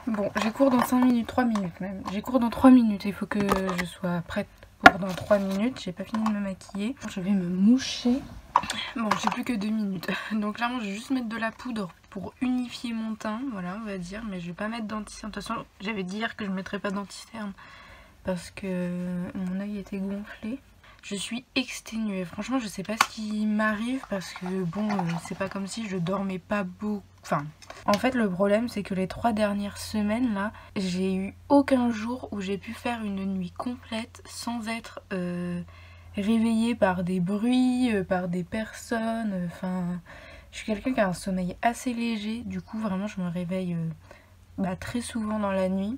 Bon, j'ai cours dans 5 minutes, 3 minutes même. J'ai cours dans 3 minutes, il faut que je sois prête pour dans 3 minutes. J'ai pas fini de me maquiller. Je vais me moucher. Bon, j'ai plus que 2 minutes. Donc clairement, je vais juste mettre de la poudre pour unifier mon teint, voilà, on va dire. Mais je vais pas mettre d'anti-cerne. De toute façon, j'avais dit hier que je mettrais pas d'anti-cerne parce que mon œil était gonflé. Je suis exténuée. Franchement, je sais pas ce qui m'arrive parce que bon, c'est pas comme si je dormais pas beaucoup. Enfin, en fait, le problème, c'est que les 3 dernières semaines là, j'ai eu aucun jour où j'ai pu faire une nuit complète sans être réveillée par des bruits, par des personnes. Enfin, je suis quelqu'un qui a un sommeil assez léger. Du coup, vraiment, je me réveille très souvent dans la nuit.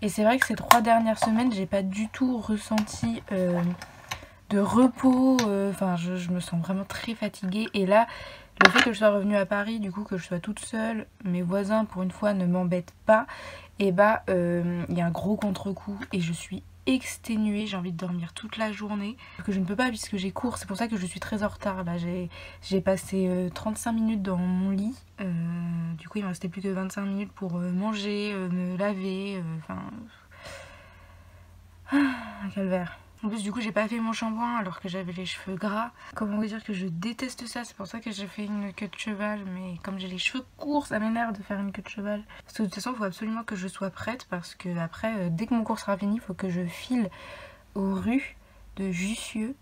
Et c'est vrai que ces 3 dernières semaines, j'ai pas du tout ressenti de repos, enfin je me sens vraiment très fatiguée. Et là, le fait que je sois revenue à Paris, du coup que je sois toute seule, mes voisins pour une fois ne m'embêtent pas, et bah il y a un gros contre-coup et je suis exténuée, j'ai envie de dormir toute la journée, que je ne peux pas puisque j'ai cours, c'est pour ça que je suis très en retard là. J'ai passé 35 minutes dans mon lit, du coup il me restait plus que 25 minutes pour manger, me laver, enfin... un calvaire. En plus du coup j'ai pas fait mon shampoing alors que j'avais les cheveux gras. Comment vous dire que je déteste ça, c'est pour ça que j'ai fait une queue de cheval. Mais comme j'ai les cheveux courts, ça m'énerve de faire une queue de cheval. Parce que de toute façon il faut absolument que je sois prête. Parce que après, dès que mon cours sera fini, il faut que je file aux rues de Jussieu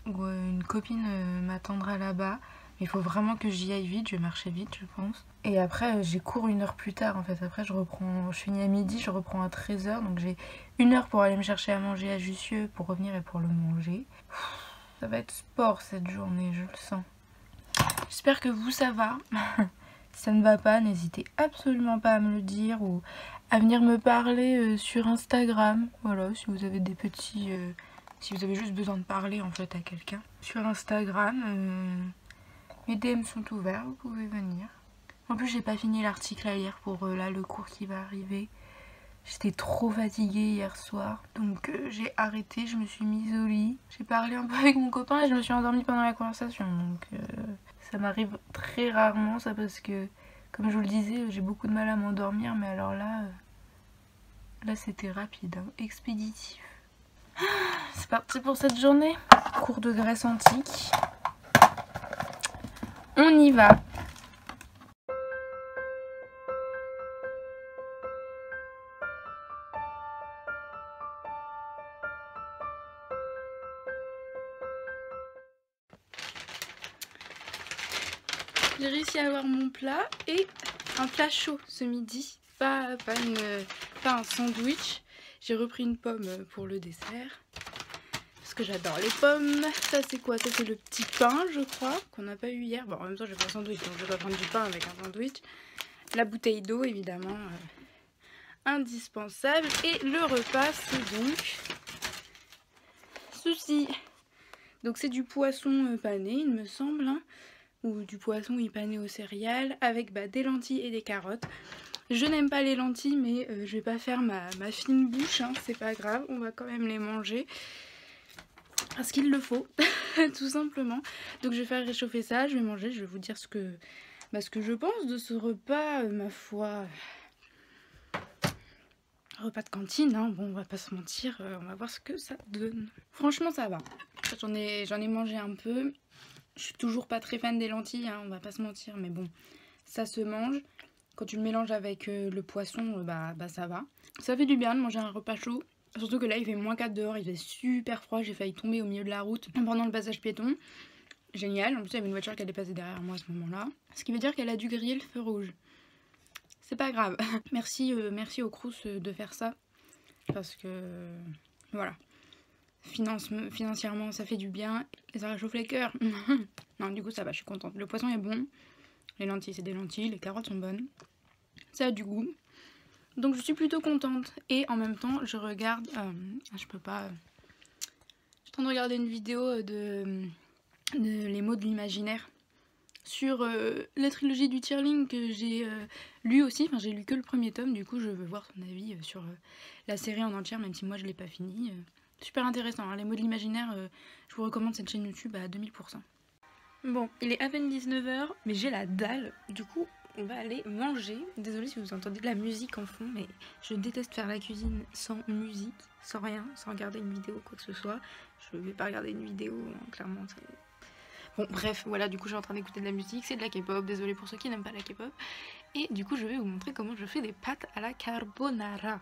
où une copine m'attendra là-bas. Mais il faut vraiment que j'y aille vite, je vais marcher vite je pense. Et après j'ai cours 1 heure plus tard en fait. Après je finis à midi, je reprends à 13 h. Donc j'ai 1 heure pour aller me chercher à manger à Jussieu, pour revenir et pour le manger. Ça va être sport cette journée, je le sens. J'espère que vous ça va. Si ça ne va pas, n'hésitez absolument pas à me le dire ou à venir me parler sur Instagram. Voilà, si vous avez des petits... si vous avez juste besoin de parler en fait à quelqu'un. Sur Instagram, mes DM sont ouverts, vous pouvez venir. En plus j'ai pas fini l'article à lire pour là le cours qui va arriver. J'étais trop fatiguée hier soir, donc j'ai arrêté, je me suis mise au lit. J'ai parlé un peu avec mon copain et je me suis endormie pendant la conversation. Donc ça m'arrive très rarement ça parce que, comme je vous le disais, j'ai beaucoup de mal à m'endormir. Mais alors là, c'était rapide, hein, expéditif. C'est parti pour cette journée. Cours de Grèce antique. On y va. J'ai réussi à avoir mon plat et un plat chaud ce midi, pas un sandwich. J'ai repris une pomme pour le dessert, parce que j'adore les pommes. Ça c'est quoi? Ça c'est le petit pain je crois, qu'on n'a pas eu hier. Bon en même temps je vais faire un sandwich, donc je vais pas prendre du pain avec un sandwich. La bouteille d'eau évidemment, indispensable. Et le repas c'est donc ceci. Donc c'est du poisson pané il me semble, hein, ou du poisson pané aux céréales avec des lentilles et des carottes. Je n'aime pas les lentilles mais je vais pas faire ma fine bouche, hein, c'est pas grave, on va quand même les manger parce qu'il le faut tout simplement. Donc je vais faire réchauffer ça, je vais manger, je vais vous dire ce que je pense de ce repas, ma foi, repas de cantine, hein. Bon on va pas se mentir, on va voir ce que ça donne. Franchement ça va, j'en ai mangé un peu. Je suis toujours pas très fan des lentilles, hein, on va pas se mentir, mais bon, ça se mange. Quand tu le mélanges avec le poisson, ça va. Ça fait du bien de manger un repas chaud. Surtout que là, il fait -4 dehors, il fait super froid. J'ai failli tomber au milieu de la route pendant le passage piéton. Génial. En plus, il y avait une voiture qui allait passer derrière moi à ce moment-là. Ce qui veut dire qu'elle a dû griller le feu rouge. C'est pas grave. Merci au Crous de faire ça. Parce que, voilà. Financièrement ça fait du bien et ça réchauffe les cœurs. Non du coup ça va, je suis contente. Le poisson est bon, les lentilles c'est des lentilles, les carottes sont bonnes, ça a du goût, donc je suis plutôt contente. Et en même temps je regarde, je peux pas, je suis en train de regarder une vidéo de Les mots de l'imaginaire sur la trilogie du Tierling que j'ai lu aussi. Enfin j'ai lu que le premier tome, du coup je veux voir son avis sur la série en entière, même si moi je l'ai pas fini. Super intéressant, hein. Les mots de l'imaginaire, je vous recommande cette chaîne YouTube à 2000%. Bon, il est à peine 19 h, mais j'ai la dalle. Du coup, on va aller manger. Désolée si vous entendez de la musique en fond, mais je déteste faire la cuisine sans musique, sans rien, sans regarder une vidéo, quoi que ce soit. Je vais pas regarder une vidéo, hein, clairement. Bon, bref, voilà, du coup, je suis en train d'écouter de la musique, c'est de la K-pop, désolée pour ceux qui n'aiment pas la K-pop. Et du coup, je vais vous montrer comment je fais des pâtes à la carbonara.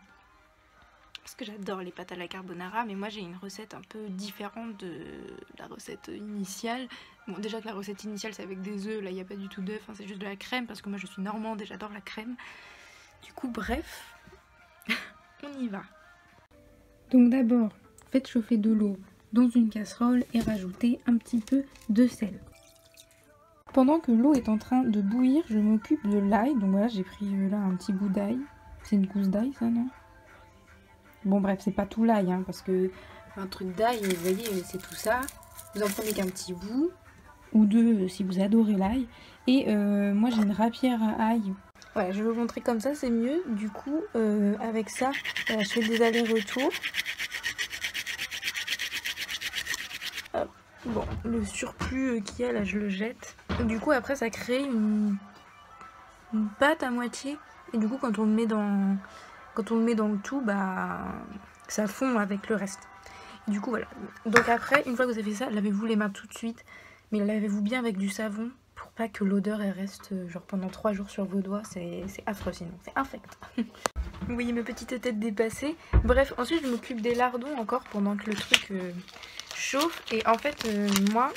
Parce que j'adore les pâtes à la carbonara, mais moi j'ai une recette un peu différente de la recette initiale. Bon, déjà que la recette initiale c'est avec des œufs, là il n'y a pas du tout d'œufs, hein, c'est juste de la crème, parce que moi je suis normande et j'adore la crème. Du coup, bref, on y va. Donc d'abord, faites chauffer de l'eau dans une casserole et rajoutez un petit peu de sel. Pendant que l'eau est en train de bouillir, je m'occupe de l'ail. Donc voilà, j'ai pris là un petit bout d'ail. C'est une gousse d'ail ça, non? Bon bref, c'est pas tout l'ail, hein, parce que un truc d'ail, vous voyez, c'est tout ça. Vous en prenez qu'un petit bout, ou deux si vous adorez l'ail. Et moi j'ai une rapière à ail. Voilà, je vais vous montrer comme ça, c'est mieux. Du coup, avec ça, je fais des allers-retours. Bon, le surplus qu'il y a là, je le jette. Et du coup, après, ça crée une pâte à moitié. Et du coup, quand on le met dans... Quand on le met dans le tout, bah, ça fond avec le reste. Du coup, voilà. Donc après, une fois que vous avez fait ça, lavez-vous les mains tout de suite. Mais lavez-vous bien avec du savon pour pas que l'odeur reste genre pendant 3 jours sur vos doigts. C'est affreux sinon, c'est infect. Vous voyez mes petites têtes dépassées. Bref, ensuite je m'occupe des lardons encore pendant que le truc chauffe. Et en fait, moi...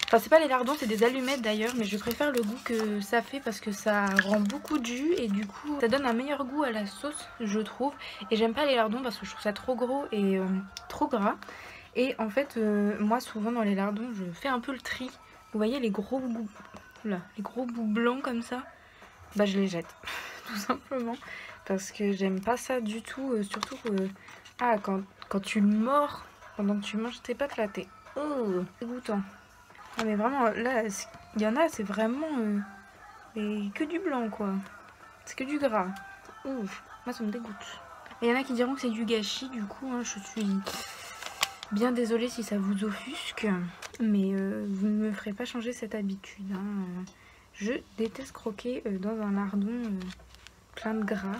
Enfin, c'est pas les lardons, c'est des allumettes d'ailleurs, mais je préfère le goût que ça fait parce que ça rend beaucoup de jus et du coup ça donne un meilleur goût à la sauce, je trouve. Et j'aime pas les lardons parce que je trouve ça trop gros et trop gras. Et en fait, moi souvent dans les lardons, je fais un peu le tri. Vous voyez les gros bouts, là, les gros bouts blancs comme ça, bah je les jette, tout simplement. Parce que j'aime pas ça du tout, surtout quand tu le mords pendant que tu manges tes pâtes là, t'es dégoûtant. Ah mais vraiment, là, il y en a, c'est vraiment que du blanc, quoi. C'est que du gras. Ouf, moi, ça me dégoûte. Et il y en a qui diront que c'est du gâchis, du coup, hein, je suis bien désolée si ça vous offusque. Mais vous ne me ferez pas changer cette habitude. Hein. Je déteste croquer dans un lardon plein de gras.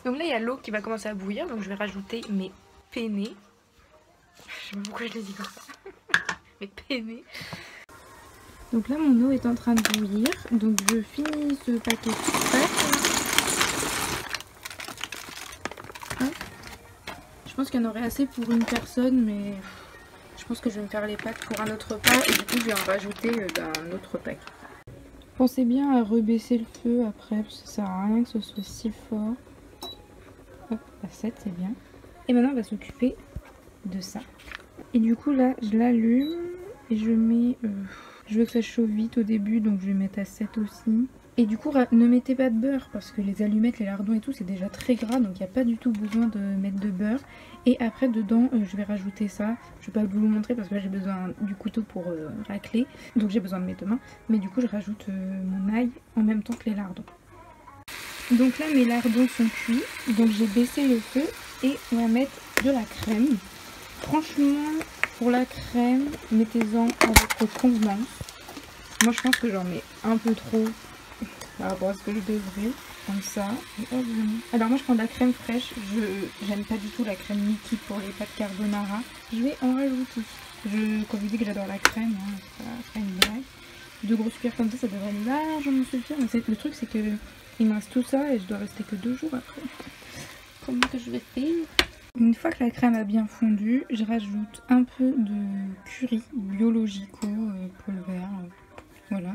Donc là, il y a l'eau qui va commencer à bouillir, donc je vais rajouter mes penne. Je sais pas pourquoi je l'ai dit comme ça. Mais penne. Donc là mon eau est en train de bouillir. Donc je finis ce paquet de pâtes. Je pense qu'il y en aurait assez pour une personne, mais je pense que je vais me faire les pâtes pour un autre repas. Et du coup je vais en rajouter d'un autre paquet. Pensez bien à rebaisser le feu après, parce que ça sert à rien que ce soit si fort. Hop, à 7 c'est bien. Et maintenant on va s'occuper de ça. Et du coup là je l'allume et je mets... je veux que ça chauffe vite au début, donc je vais mettre à 7 aussi. Et du coup ne mettez pas de beurre parce que les allumettes, les lardons et tout c'est déjà très gras, donc il n'y a pas du tout besoin de mettre de beurre. Et après dedans je vais rajouter ça. Je vais pas vous le montrer parce que là j'ai besoin du couteau pour racler, donc j'ai besoin de mes deux mains. Mais du coup je rajoute mon ail en même temps que les lardons. Donc là mes lardons sont cuits, donc j'ai baissé le feu et on va mettre de la crème. Franchement, pour la crème, mettez-en à votre convenance. Moi je pense que j'en mets un peu trop par rapport à ce que je devrais, comme ça. Alors moi je prends de la crème fraîche, j'aime pas du tout la crème liquide pour les pâtes carbonara. Je vais en rajouter. Quand je vous dis que j'adore la crème, hein, c'est pas une blague. 2 grosses cuillères comme ça devrait largement suffire. Mais le truc c'est que il me reste tout ça et je dois rester que 2 jours après. Comment que je vais faire? Une fois que la crème a bien fondu, je rajoute un peu de curry biologico pulvère. Voilà.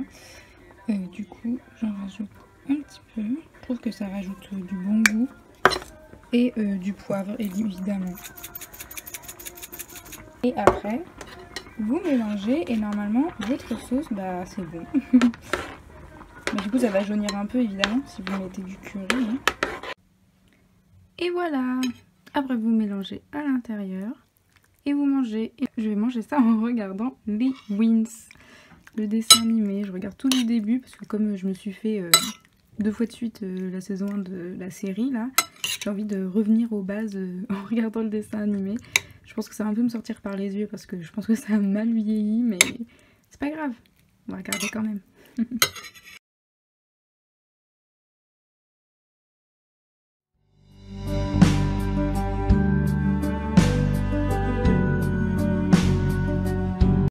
Du coup, j'en rajoute un petit peu. Je trouve que ça rajoute du bon goût. Et du poivre, évidemment. Et après, vous mélangez et normalement, votre sauce, bah c'est bon. Mais du coup, ça va jaunir un peu, évidemment, si vous mettez du curry. Hein. Et voilà! Après vous mélangez à l'intérieur et vous mangez. Et je vais manger ça en regardant les Wins, le dessin animé. Je regarde tout du début parce que comme je me suis fait 2 fois de suite la saison 1 de la série là, j'ai envie de revenir aux bases en regardant le dessin animé. Je pense que ça va un peu me sortir par les yeux parce que je pense que ça a mal vieilli, mais c'est pas grave. On va regarder quand même.